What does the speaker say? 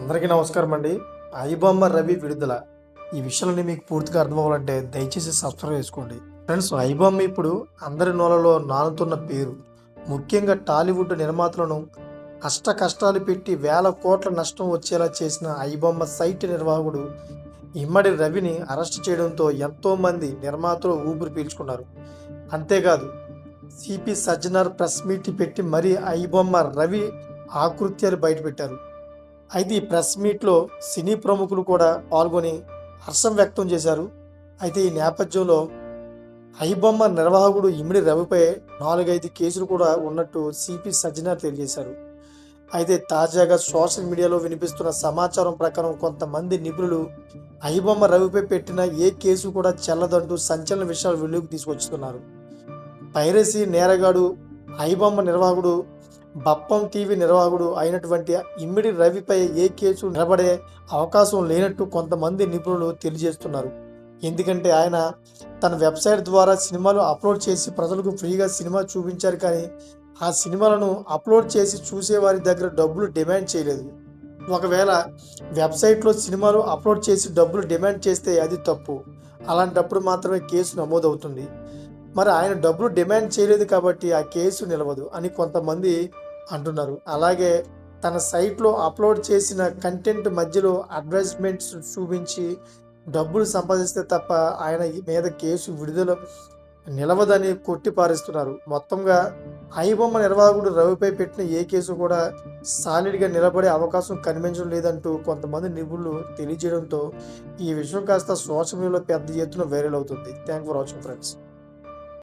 అందరికీ నమస్కారం అండి. ఐబొమ్మ రవి విడుదల. ఈ విషయాలన్నీ మీకు పూర్తిగా అర్థమవ్వాలంటే దయచేసి సబ్స్క్రైబ్ చేసుకోండి. ఫ్రెండ్స్, ఐబొమ్మ ఇప్పుడు అందరి నోళ్ళలో నానుతున్న పేరు. ముఖ్యంగా టాలీవుడ్ నిర్మాతలను అష్ట కష్టాలు పెట్టి వేల కోట్ల నష్టం వచ్చేలా చేసిన ఐబొమ్మ సైట్ నిర్వాహకుడు ఇమ్మడి రవిని అరెస్ట్ చేయడంతో ఎంతోమంది నిర్మాతలు ఊపిరి పీల్చుకున్నారు. అంతేకాదు, సిపి సజ్జనార్ ప్రెస్ మీట్ పెట్టి మరీ ఐబొమ్మ రవి ఆకృత్యాలు బయటపెట్టారు. అయితే ఈ ప్రెస్ మీట్లో సినీ ప్రముఖులు కూడా పాల్గొని హర్షం వ్యక్తం చేశారు. అయితే ఈ నేపథ్యంలో ఐబొమ్మ నిర్వాహకుడు ఇమిడి రవిపై 4-5 కేసులు కూడా ఉన్నట్టు సిపి సజ్జనార్ తెలియజేశారు. అయితే తాజాగా సోషల్ మీడియాలో వినిపిస్తున్న సమాచారం ప్రకారం కొంతమంది నిపుణులు ఐబొమ్మ రవిపై పెట్టిన ఏ కేసు కూడా చెల్లదంటూ సంచలన విషయాలు వెలుగుకు తీసుకొస్తున్నారు. పైరసీ నేరగాడు ఐబొమ్మ నిర్వాహకుడు బప్పం టీవీ నిర్వాహకుడు అయినటువంటి ఇమ్మిడి రవిపై ఏ కేసు నిలబడే అవకాశం లేనట్టు కొంతమంది నిపుణులు తెలియజేస్తున్నారు. ఎందుకంటే ఆయన తన వెబ్సైట్ ద్వారా సినిమాలు అప్లోడ్ చేసి ప్రజలకు ఫ్రీగా సినిమా చూపించారు, కానీ ఆ సినిమాలను అప్లోడ్ చేసి చూసేవారి దగ్గర డబ్బులు డిమాండ్ చేయలేదు. ఒకవేళ వెబ్సైట్లో సినిమాలు అప్లోడ్ చేసి డబ్బులు డిమాండ్ చేస్తే అది తప్పు. అలాంటప్పుడు మాత్రమే కేసు నమోదవుతుంది. మరి ఆయన డబ్బులు డిమాండ్ చేయలేదు కాబట్టి ఆ కేసు నిలవదు అని కొంతమంది అంటున్నారు. అలాగే తన సైట్లో అప్లోడ్ చేసిన కంటెంట్ మధ్యలో అడ్వర్టైజ్మెంట్స్ చూపించి డబ్బులు సంపాదిస్తే తప్ప ఆయన మీద కేసు విడుదల నిలవదని కొట్టిపారేస్తున్నారు. మొత్తంగా ఐబొమ్మ నిర్వాహకుడు రవిపై పెట్టిన ఏ కేసు కూడా సాలిడ్గా నిలబడే అవకాశం కనిపించడం లేదంటూ కొంతమంది నిపుణులు తెలియజేయడంతో ఈ విషయం కాస్త సోషల్ మీడియాలో పెద్ద ఎత్తున వైరల్ అవుతుంది. Thank for watching friends.